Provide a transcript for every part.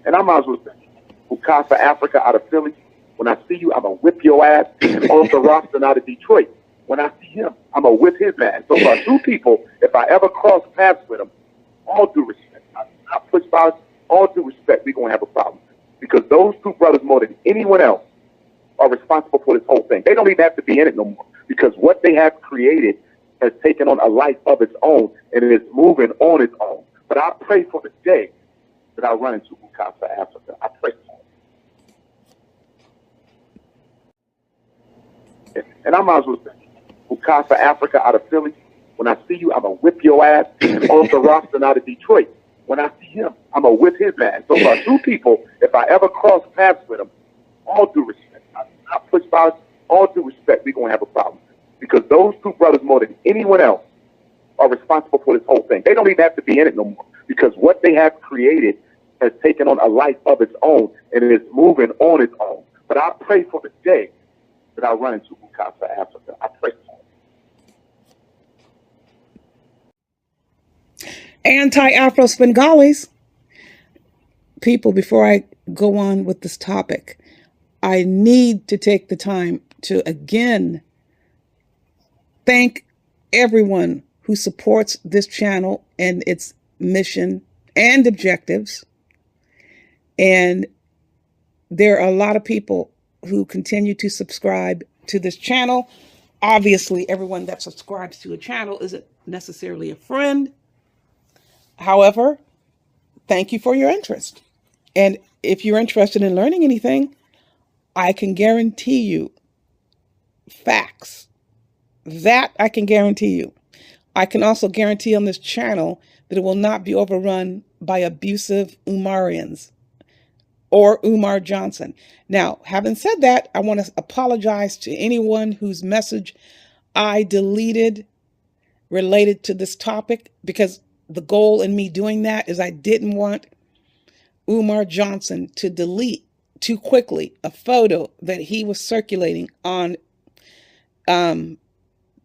And I might as well say, Mukasa Africa out of Philly. When I see you, I'm going to whip your ass. And Arthur Roston out of Detroit. When I see him, I'm going to whip his ass. So for two people, if I ever cross paths with them, all due respect, I push violence, all due respect, we're going to have a problem. Because those two brothers, more than anyone else, are responsible for this whole thing. They don't even have to be in it no more. Because what they have created has taken on a life of its own, and it is moving on its own. But I pray for the day that I run into Mukasa Africa. I pray for it. And I might as well say, Mukasa Africa out of Philly. When I see you, I'm going to whip your ass. And Arthur Roston out of Detroit. When I see him, I'm going to whip his ass. So for two people, if I ever cross paths with them, all due respect, I push violence, all due respect, we're going to have a problem. Because those two brothers, more than anyone else, are responsible for this whole thing. They don't even have to be in it no more. Because what they have created has taken on a life of its own, and it is moving on its own. But I pray for the day that I run into Mukasa Africa. I pray for it. Anti-Afro Spengalis. People, before I go on with this topic, I need to take the time to again thank everyone who supports this channel and its mission and objectives. And there are a lot of people who continue to subscribe to this channel. Obviously, everyone that subscribes to a channel isn't necessarily a friend. However, thank you for your interest. And if you're interested in learning anything, I can guarantee you facts. That I can guarantee you. I can also guarantee on this channel that it will not be overrun by abusive Umarians or Umar Johnson. Now, having said that, I want to apologize to anyone whose message I deleted related to this topic, because the goal in me doing that is I didn't want Umar Johnson to delete too quickly a photo that he was circulating on,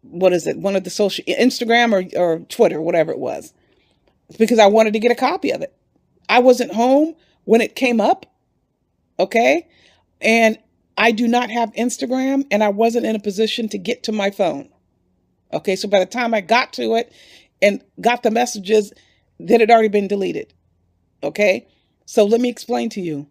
what is it? One of the social, Instagram or Twitter, whatever it was, because I wanted to get a copy of it. I wasn't home when it came up. Okay. And I do not have Instagram, and I wasn't in a position to get to my phone. Okay. So by the time I got to it and got the messages, that had already been deleted. Okay. So let me explain to you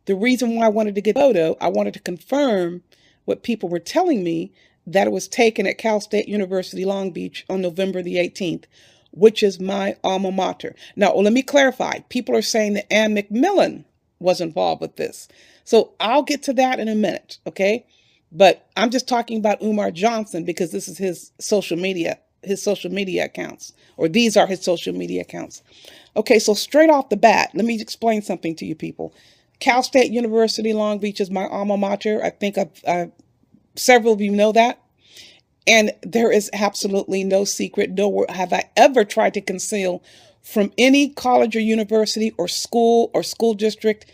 the reason why I wanted to get the photo. I wanted to confirm what people were telling me, that it was taken at Cal State University, Long Beach on November the 18th, which is my alma mater. Now, let me clarify. People are saying that Ann McMillan was involved with this. So I'll get to that in a minute, okay? But I'm just talking about Umar Johnson because this is his social media accounts, or these are his social media accounts. Okay, so straight off the bat, let me explain something to you people. Cal State University, Long Beach is my alma mater. I think several of you know that. And there is absolutely no secret, nor have I ever tried to conceal from any college or university or school district,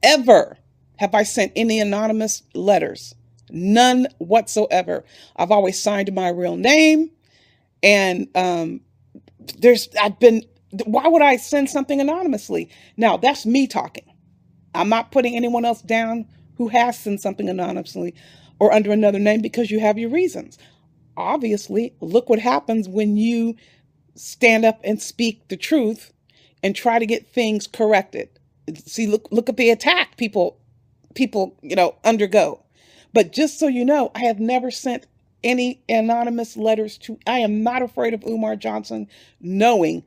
ever have I sent any anonymous letters. None whatsoever. I've always signed my real name. And why would I send something anonymously? Now, that's me talking. I'm not putting anyone else down who has sent something anonymously or under another name, because you have your reasons. Obviously, look what happens when you stand up and speak the truth and try to get things corrected. See, look at the attack people, undergo. But just so you know, I have never sent any anonymous letters I am not afraid of Umar Johnson knowing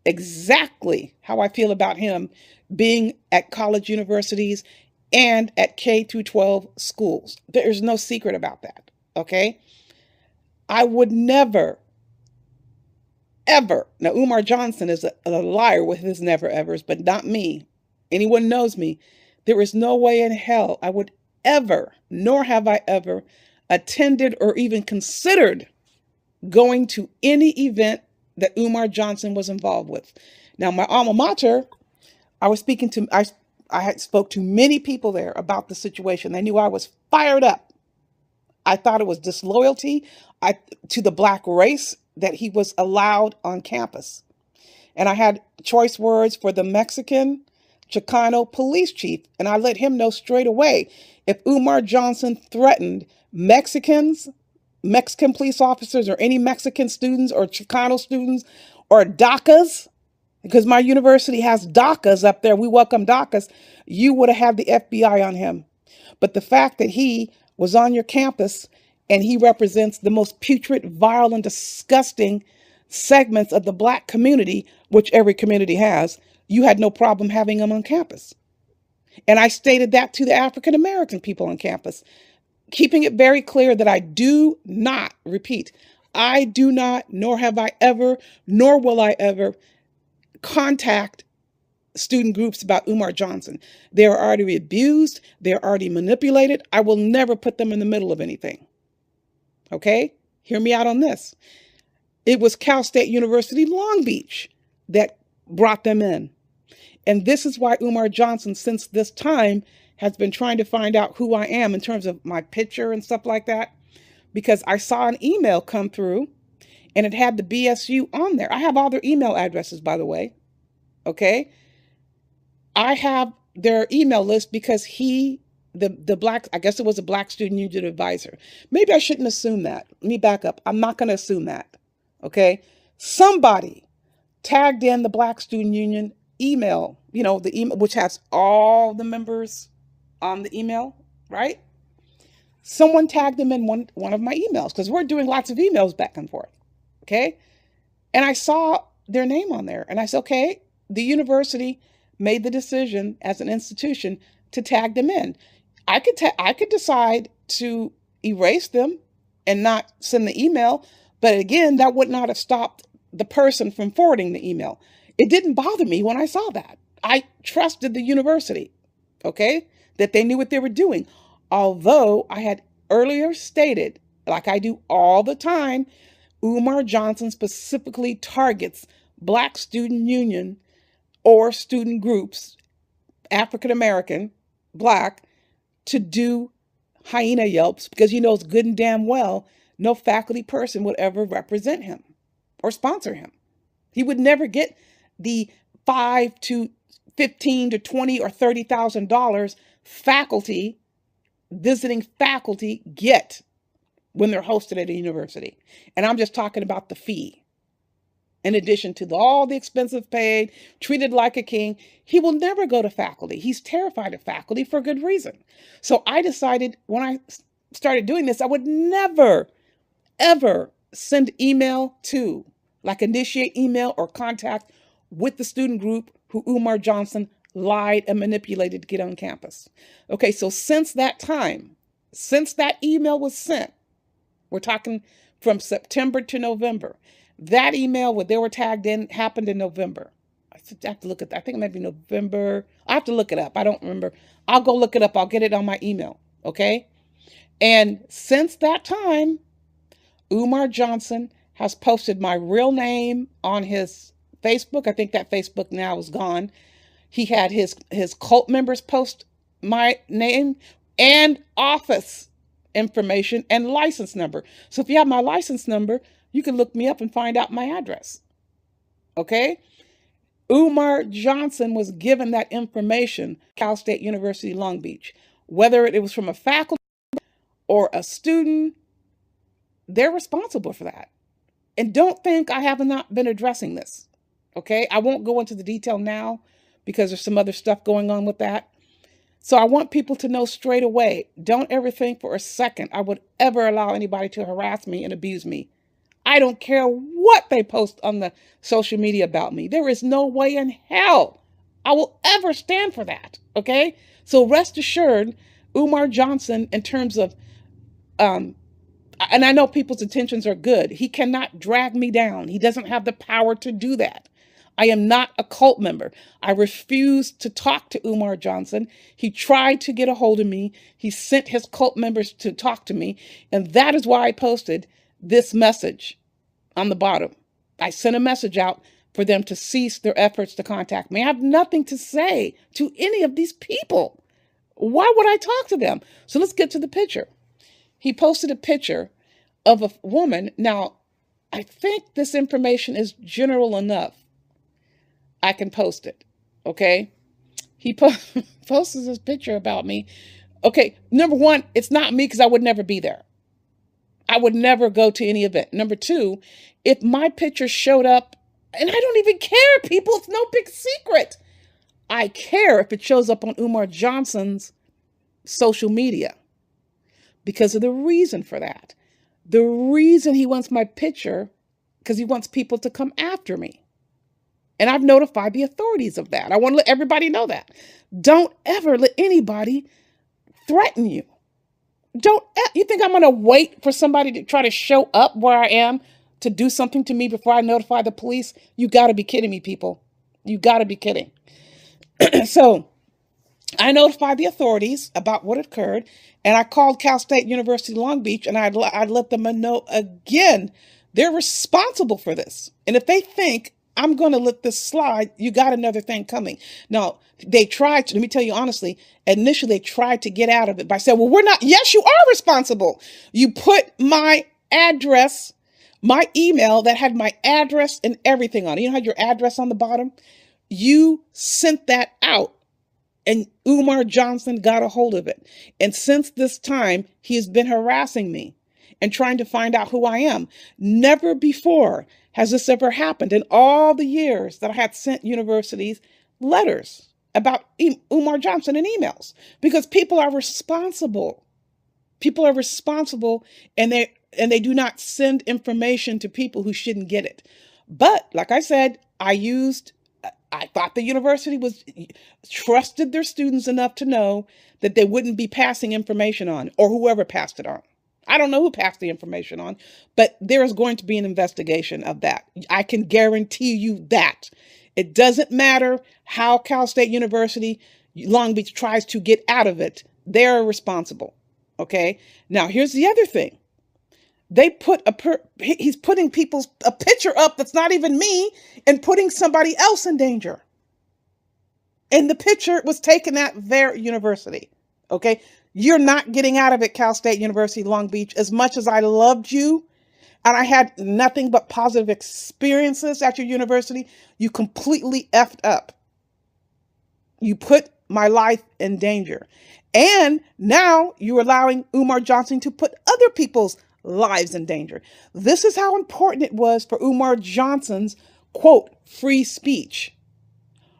exactly how I feel about him being at college universities and at K through 12 schools. There's no secret about that, okay? I would never, ever. Now, Umar Johnson is a liar with his never evers, but not me. Anyone knows me. There is no way in hell I would ever, nor have I ever, attended or even considered going to any event that Umar Johnson was involved with. Now, my alma mater, I spoke to many people there about the situation. They knew I was fired up. I thought it was disloyalty to the Black race that he was allowed on campus. And I had choice words for the Mexican, Chicano police chief, and I let him know straight away if Umar Johnson threatened Mexicans, Mexican police officers, or any Mexican students or Chicano students or DACAs, because my university has DACAs up there. We welcome DACAs. You would have had the FBI on him. But the fact that he was on your campus and he represents the most putrid, vile, and disgusting segments of the Black community, which every community has, you had no problem having him on campus. And I stated that to the African American people on campus, keeping it very clear that I do not, repeat, I do not, nor have I ever, nor will I ever contact student groups about Umar Johnson. They are already abused. They're already manipulated. I will never put them in the middle of anything. Okay? Hear me out on this. It was Cal State University Long Beach that brought them in. And this is why Umar Johnson, since this time, has been trying to find out who I am in terms of my picture and stuff like that, because I saw an email come through and it had the BSU on there. I have all their email addresses, by the way. Okay? I have their email list because the Black, I guess it was a Black Student Union advisor. Maybe I shouldn't assume that. Let me back up. I'm not going to assume that. Okay? Somebody tagged in the Black Student Union email, the email, which has all the members on the email, right? Someone tagged them in one of my emails because we're doing lots of emails back and forth. Okay? And I saw their name on there and I said, okay, the university made the decision as an institution to tag them in. I could decide to erase them and not send the email, but again, that would not have stopped the person from forwarding the email. It didn't bother me when I saw that. I trusted the university, okay, that they knew what they were doing. Although I had earlier stated, like I do all the time, Umar Johnson specifically targets Black Student Union or student groups, African American, Black, to do hyena yelps because he knows good and damn well no faculty person would ever represent him or sponsor him. He would never get the $5 to $15 to $20 or $30,000 visiting faculty get when they're hosted at a university. And I'm just talking about the fee. In addition to all the expenses paid, treated like a king, he will never go to faculty. He's terrified of faculty for good reason. So I decided when I started doing this, I would never, ever send email to, like initiate email or contact with the student group who Umar Johnson lied and manipulated to get on campus. Okay, so since that time, since that email was sent, we're talking from September to November, that email where they were tagged in happened in November. I have to look at that. I think it might be November. I have to look it up. I don't remember. I'll go look it up. I'll get it on my email. Okay. And since that time, Umar Johnson has posted my real name on his Facebook. I think that Facebook now is gone. He had his cult members post my name and office information and license number. So if you have my license number, you can look me up and find out my address. Okay? Umar Johnson was given that information, Cal State University, Long Beach. Whether it was from a faculty or a student, they're responsible for that. And don't think I have not been addressing this. Okay? I won't go into the detail now because there's some other stuff going on with that. So I want people to know straight away, don't ever think for a second I would ever allow anybody to harass me and abuse me. I don't care what they post on the social media about me. There is no way in hell I will ever stand for that, okay? So rest assured, Umar Johnson, in terms of, and I know people's intentions are good, he cannot drag me down. He doesn't have the power to do that. I am not a cult member. I refuse to talk to Umar Johnson. He tried to get a hold of me. He sent his cult members to talk to me. And that is why I posted this message on the bottom. I sent a message out for them to cease their efforts to contact me. I have nothing to say to any of these people. Why would I talk to them? So let's get to the picture. He posted a picture of a woman. Now, I think this information is general enough. I can post it, okay? He posted this picture about me. Okay, number one, it's not me because I would never be there. I would never go to any event. Number two, if my picture showed up, and I don't even care, people, it's no big secret. I care if it shows up on Umar Johnson's social media because of the reason for that. The reason he wants my picture, because he wants people to come after me. And I've notified the authorities of that. I want to let everybody know that. Don't ever let anybody threaten you. You think I'm going to wait for somebody to try to show up where I am to do something to me before I notify the police? You got to be kidding me, people. You got to be kidding. So I notified the authorities about what occurred, and I called Cal State University Long Beach, and I'd let them know again, they're responsible for this. And if they think I'm going to let this slide, you got another thing coming. Now, they tried to, let me tell you honestly, initially they tried to get out of it by saying, well, we're not, yes, you are responsible. You put my address, my email that had my address and everything on it. You know how your address on the bottom? You sent that out. And Umar Johnson got a hold of it. And since this time, he has been harassing me and trying to find out who I am. Never before has this ever happened in all the years that I had sent universities letters about Umar Johnson and emails, because people are responsible. People are responsible, and they do not send information to people who shouldn't get it. But like I said, I thought the university trusted their students enough to know that they wouldn't be passing information on, or whoever passed it on. I don't know who passed the information on, but there is going to be an investigation of that. I can guarantee you that. It doesn't matter how Cal State University, Long Beach tries to get out of it. They're responsible. Okay. Now here's the other thing. They put he's putting a picture up that's not even me and putting somebody else in danger. And the picture was taken at their university. Okay. You're not getting out of it, Cal State University, Long Beach. As much as I loved you and I had nothing but positive experiences at your university, you completely effed up. You put my life in danger. And now you're allowing Umar Johnson to put other people's lives in danger. This is how important it was for Umar Johnson's, quote, free speech,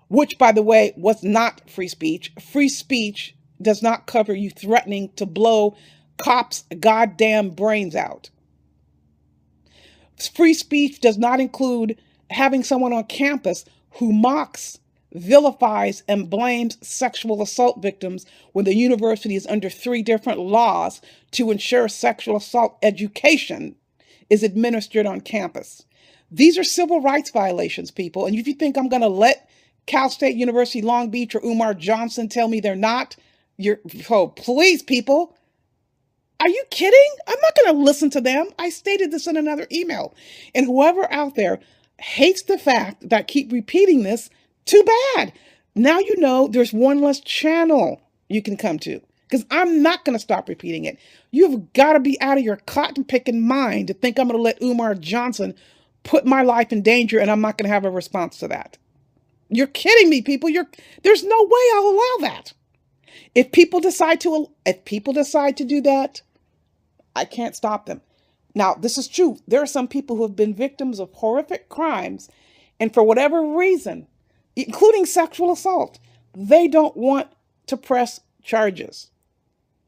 which, by the way, was not free speech. Free speech does not cover you threatening to blow cops' goddamn brains out. Free speech does not include having someone on campus who mocks, vilifies, and blames sexual assault victims when the university is under 3 different laws to ensure sexual assault education is administered on campus. These are civil rights violations, people. And if you think I'm going to let Cal State University, Long Beach, or Umar Johnson tell me they're not, please, people. Are you kidding? I'm not going to listen to them. I stated this in another email. And whoever out there hates the fact that I keep repeating this, too bad. Now you know there's one less channel you can come to, because I'm not going to stop repeating it. You've got to be out of your cotton picking mind to think I'm going to let Umar Johnson put my life in danger and I'm not going to have a response to that. You're kidding me, people. There's no way I'll allow that. If people decide to do that, I can't stop them. Now, this is true. There are some people who have been victims of horrific crimes, and for whatever reason, including sexual assault, they don't want to press charges.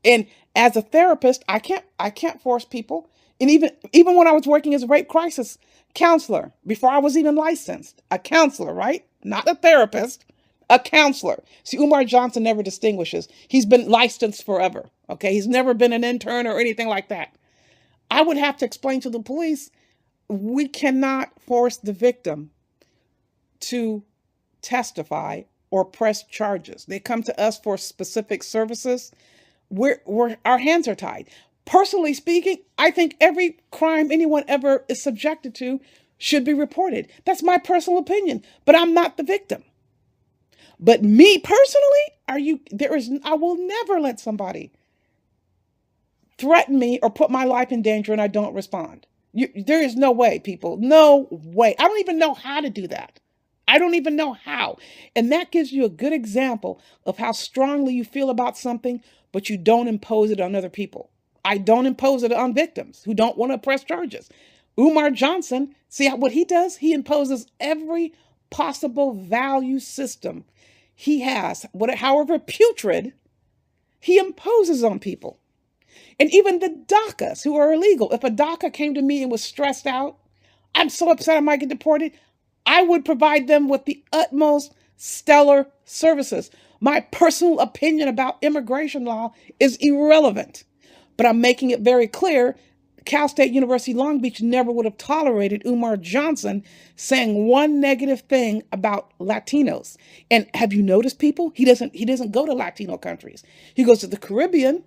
And as a therapist, I can't force people. And even when I was working as a rape crisis counselor, before I was even licensed, a counselor, right? Not a therapist, a counselor. See, Umar Johnson never distinguishes. He's been licensed forever. Okay. He's never been an intern or anything like that. I would have to explain to the police, we cannot force the victim to testify or press charges. They come to us for specific services. Our hands are tied. Personally speaking, I think every crime anyone ever is subjected to should be reported. That's my personal opinion, but I'm not the victim. But me personally, I will never let somebody threaten me or put my life in danger and I don't respond. There is no way, people. No way. I don't even know how to do that. I don't even know how. And that gives you a good example of how strongly you feel about something, but you don't impose it on other people. I don't impose it on victims who don't want to press charges. Umar Johnson, see what he does? He imposes every possible value system he has, however putrid, he imposes on people. And even the DACAs who are illegal. If a DACA came to me and was stressed out, I'm so upset I might get deported, I would provide them with the utmost stellar services. My personal opinion about immigration law is irrelevant, but I'm making it very clear Cal State University Long Beach never would have tolerated Umar Johnson saying one negative thing about Latinos. And have you noticed, people? He doesn't go to Latino countries. He goes to the Caribbean.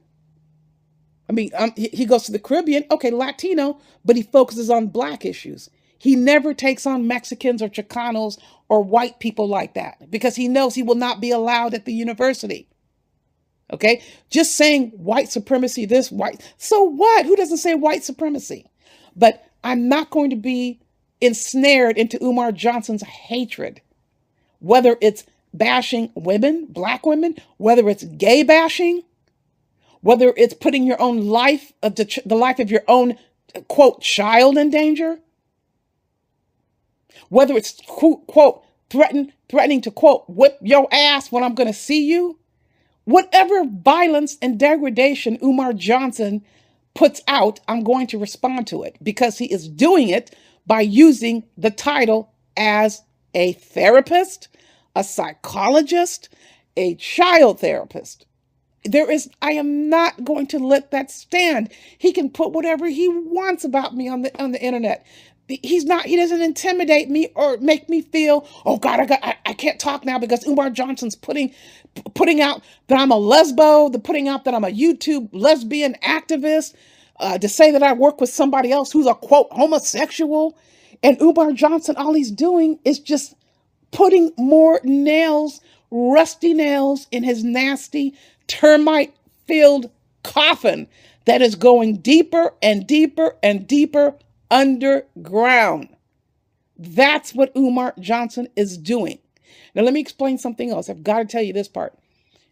He goes to the Caribbean, okay, Latino, but he focuses on Black issues. He never takes on Mexicans or Chicanos or white people like that because he knows he will not be allowed at the university. Okay, just saying white supremacy, so what? Who doesn't say white supremacy? But I'm not going to be ensnared into Umar Johnson's hatred, whether it's bashing women, Black women, whether it's gay bashing, whether it's putting your own life, the life of your own, quote, child in danger, whether it's, quote, threatening to, quote, whip your ass when I'm going to see you. Whatever violence and degradation Umar Johnson puts out, I'm going to respond to it because he is doing it by using the title as a therapist, a psychologist, a child therapist. I am not going to let that stand. He can put whatever he wants about me on the internet. He doesn't intimidate me or make me feel, oh God, I can't talk now because Umar Johnson's putting out that I'm a lesbo, putting out that I'm a YouTube lesbian activist, to say that I work with somebody else who's a, quote, homosexual. And Umar Johnson, all he's doing is just putting more nails, rusty nails in his nasty, termite-filled coffin that is going deeper and deeper and deeper underground. That's what Umar Johnson is doing. Now, let me explain something else. I've got to tell you this part.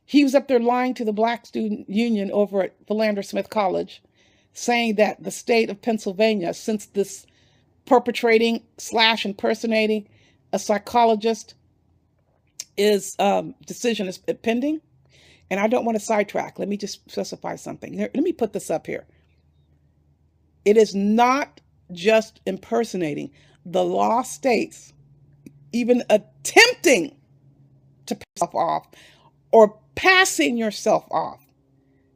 He was up there lying to the Black Student Union over at Philander Smith College, saying that the state of Pennsylvania, since this perpetrating / impersonating a psychologist decision is pending. And I don't want to sidetrack. Let me just specify something. Let me put this up here. It is not just impersonating. The law states even attempting to pass yourself off or passing yourself off.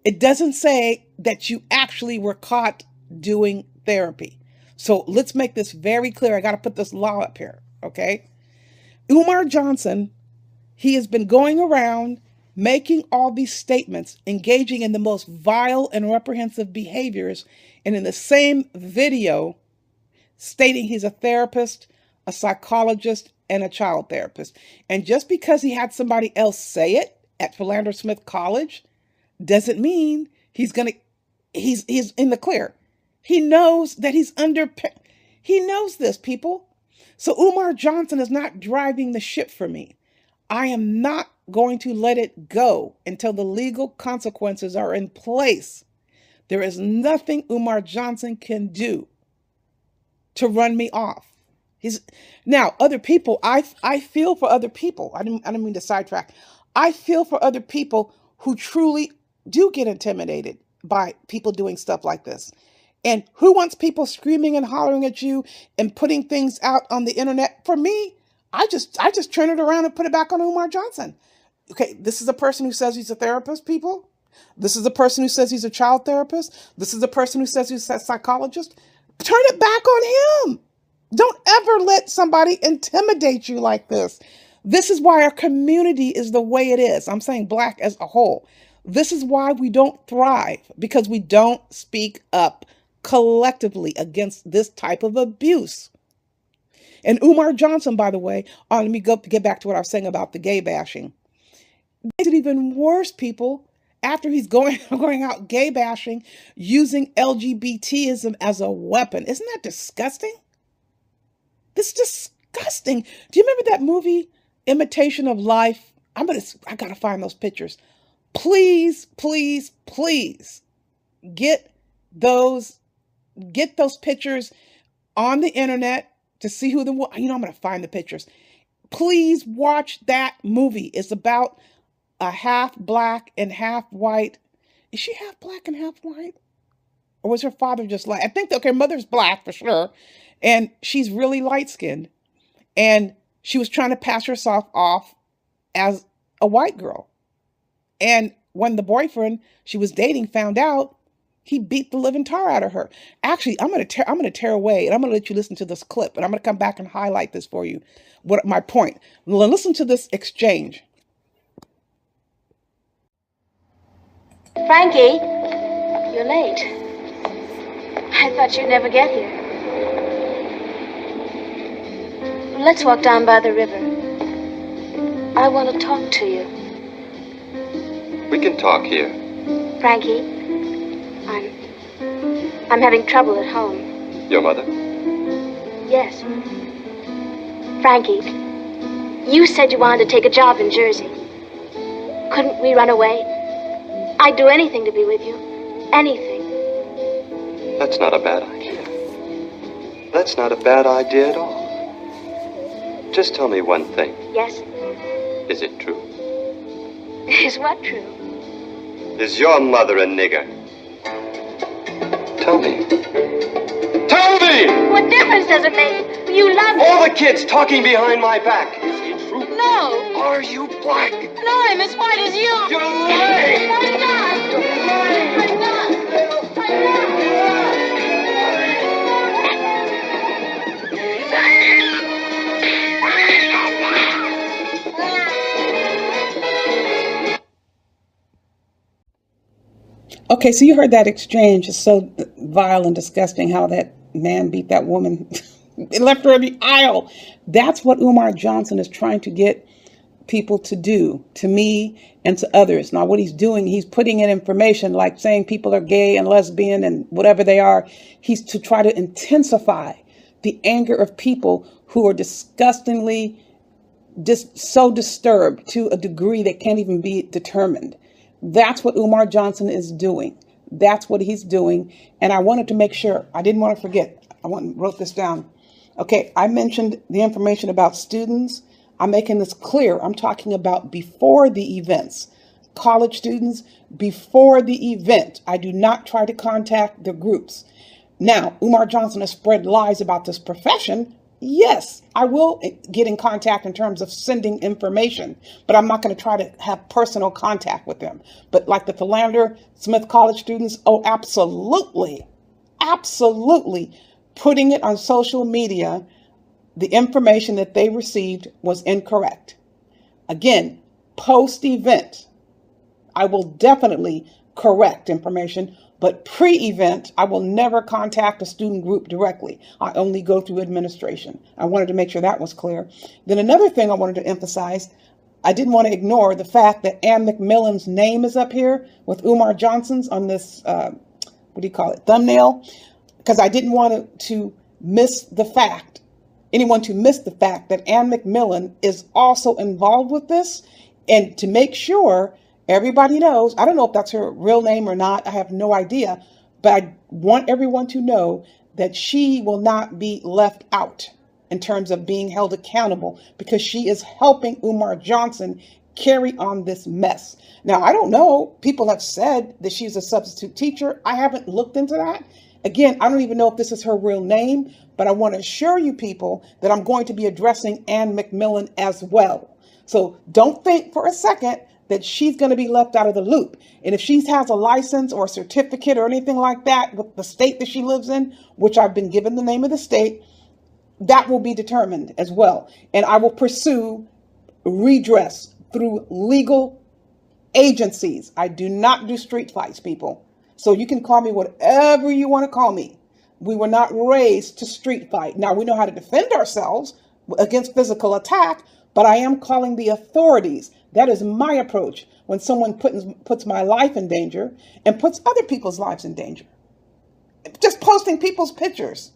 It doesn't say that you actually were caught doing therapy. So let's make this very clear. I got to put this law up here, okay? Umar Johnson, he has been going around making all these statements, engaging in the most vile and reprehensive behaviors, and in the same video, stating he's a therapist, a psychologist, and a child therapist. And just because he had somebody else say it at Philander Smith College doesn't mean he's in the clear. He knows that he knows this, people. So Umar Johnson is not driving the ship for me. I am not going to let it go until the legal consequences are in place. There is nothing Umar Johnson can do to run me off. Now, other people, I feel for other people. I didn't mean to sidetrack. I feel for other people who truly do get intimidated by people doing stuff like this. And who wants people screaming and hollering at you and putting things out on the internet? For me, I just turn it around and put it back on Umar Johnson. Okay, this is a person who says he's a therapist, people. This is a person who says he's a child therapist. This is a person who says he's a psychologist. Turn it back on him. Don't ever let somebody intimidate you like this. This is why our community is the way it is. I'm saying Black as a whole. This is why we don't thrive, because we don't speak up collectively against this type of abuse. And Umar Johnson, by the way, let me get back to what I was saying about the gay bashing. Makes it even worse, people, after he's going out gay bashing, using LGBTism as a weapon. Isn't that disgusting? This is disgusting. Do you remember that movie, Imitation of Life? I gotta find those pictures. Please, please, please get those pictures on the internet to see who I'm gonna find the pictures. Please watch that movie. It's about a half black and half white. Is she half black and half white? Or was her father just light? I think, okay, mother's black for sure. And she's really light skinned. And she was trying to pass herself off as a white girl. And when the boyfriend she was dating found out, he beat the living tar out of her. Actually, I'm gonna tear away, and I'm gonna let you listen to this clip, and I'm gonna come back and highlight this for you. What my point? Listen to this exchange. Frankie, you're late. I thought you'd never get here. Let's walk down by the river. I want to talk to you. We can talk here. Frankie, I'm having trouble at home. Your mother? Yes. Frankie, you said you wanted to take a job in Jersey. Couldn't we run away? I'd do anything to be with you. Anything. That's not a bad idea. That's not a bad idea at all. Just tell me one thing. Yes? Is it true? Is what true? Is your mother a nigger? Tell me. Tell me! What difference does it make? You love me. All the kids talking behind my back. Is it true? No. Are you black? No, I'm as white as you. You're lying! I'm not. You're lying! I'm not. I'm Okay, so you heard that exchange. It's so vile and disgusting how that man beat that woman. It left her in the aisle. That's what Umar Johnson is trying to get people to do, to me and to others. Now, what he's doing, he's putting in information like saying people are gay and lesbian and whatever they are. He's to try to intensify the anger of people who are disgustingly just so disturbed to a degree that can't even be determined. That's what Umar Johnson is doing. That's what he's doing. And I wanted to make sure, I didn't want to forget. Wrote this down. Okay, I mentioned the information about students. I'm making this clear. I'm talking about before the events. College students, before the event. I do not try to contact the groups. Now, Umar Johnson has spread lies about this profession. Yes, I will get in contact in terms of sending information, but I'm not going to try to have personal contact with them. But like the Philander Smith College students, oh, absolutely, absolutely. Putting it on social media, the information that they received was incorrect. Again, post-event, I will definitely correct information, but pre-event, I will never contact a student group directly. I only go through administration. I wanted to make sure that was clear. Then another thing I wanted to emphasize, I didn't want to ignore the fact that Ann McMillan's name is up here with Umar Johnson's on this, thumbnail, because I didn't want to miss the fact, anyone to miss the fact that Ann McMillan is also involved with this, and to make sure everybody knows. I don't know if that's her real name or not. I have no idea, but I want everyone to know that she will not be left out in terms of being held accountable, because she is helping Umar Johnson carry on this mess. Now, I don't know. People have said that she's a substitute teacher. I haven't looked into that. Again, I don't even know if this is her real name, but I want to assure you people that I'm going to be addressing Ann McMillan as well. So don't think for a second that she's going to be left out of the loop. And if she has a license or a certificate or anything like that with the state that she lives in, which I've been given the name of the state, that will be determined as well. And I will pursue redress through legal agencies. I do not do street fights, people. So you can call me whatever you want to call me. We were not raised to street fight. Now, we know how to defend ourselves against physical attack, but I am calling the authorities. That is my approach when someone puts my life in danger and puts other people's lives in danger. Just posting people's pictures.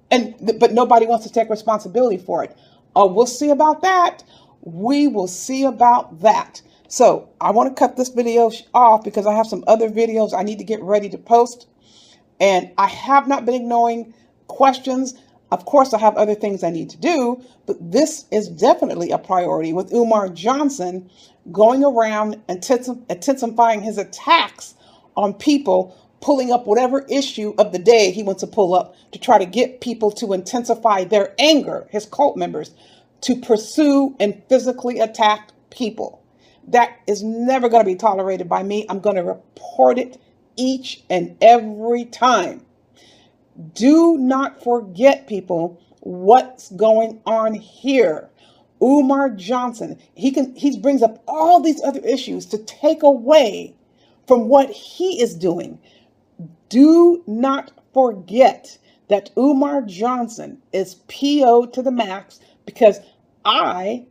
But nobody wants to take responsibility for it. Oh, we'll see about that. We will see about that. So I want to cut this video off because I have some other videos I need to get ready to post. And I have not been ignoring questions. Of course, I have other things I need to do, but this is definitely a priority with Umar Johnson going around intensifying his attacks on people, pulling up whatever issue of the day he wants to pull up to try to get people to intensify their anger, his cult members, to pursue and physically attack people. That is never going to be tolerated by me. I'm going to report it each and every time. Do not forget, people, what's going on here. Umar Johnson, he brings up all these other issues to take away from what he is doing. Do not forget that Umar Johnson is PO to the max, because I'm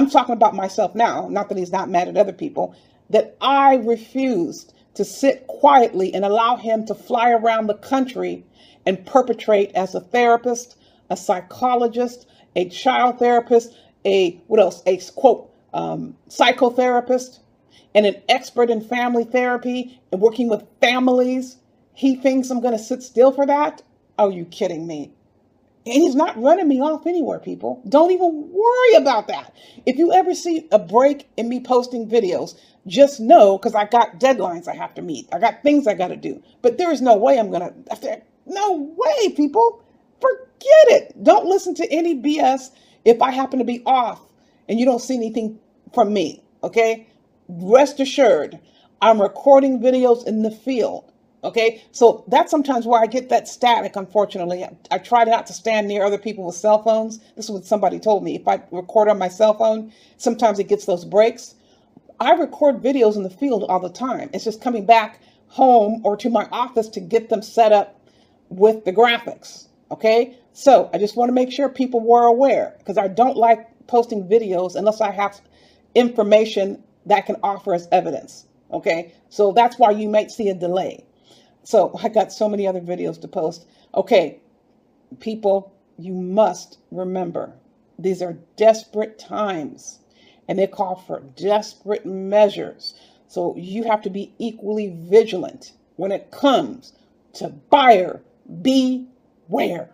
talking about myself now, not that he's not mad at other people, that I refused to sit quietly and allow him to fly around the country and perpetrate as a therapist, a psychologist, a child therapist, a quote, psychotherapist, and an expert in family therapy and working with families. He thinks I'm going to sit still for that? Are you kidding me? And he's not running me off anywhere, people. Don't even worry about that. If you ever see a break in me posting videos, just know, because I got deadlines I have to meet. I got things I got to do. But there is no way I'm going to... No way, people. Forget it. Don't listen to any BS if I happen to be off and you don't see anything from me, okay? Rest assured, I'm recording videos in the field, okay? So that's sometimes where I get that static, unfortunately. I try not to stand near other people with cell phones. This is what somebody told me. If I record on my cell phone, sometimes it gets those breaks. I record videos in the field all the time. It's just coming back home or to my office to get them set up with the graphics, okay? So I just want to make sure people were aware, because I don't like posting videos unless I have information that can offer as evidence, okay? So that's why you might see a delay. So I got so many other videos to post. Okay, people, you must remember, these are desperate times and they call for desperate measures. So you have to be equally vigilant when it comes to buyer beware.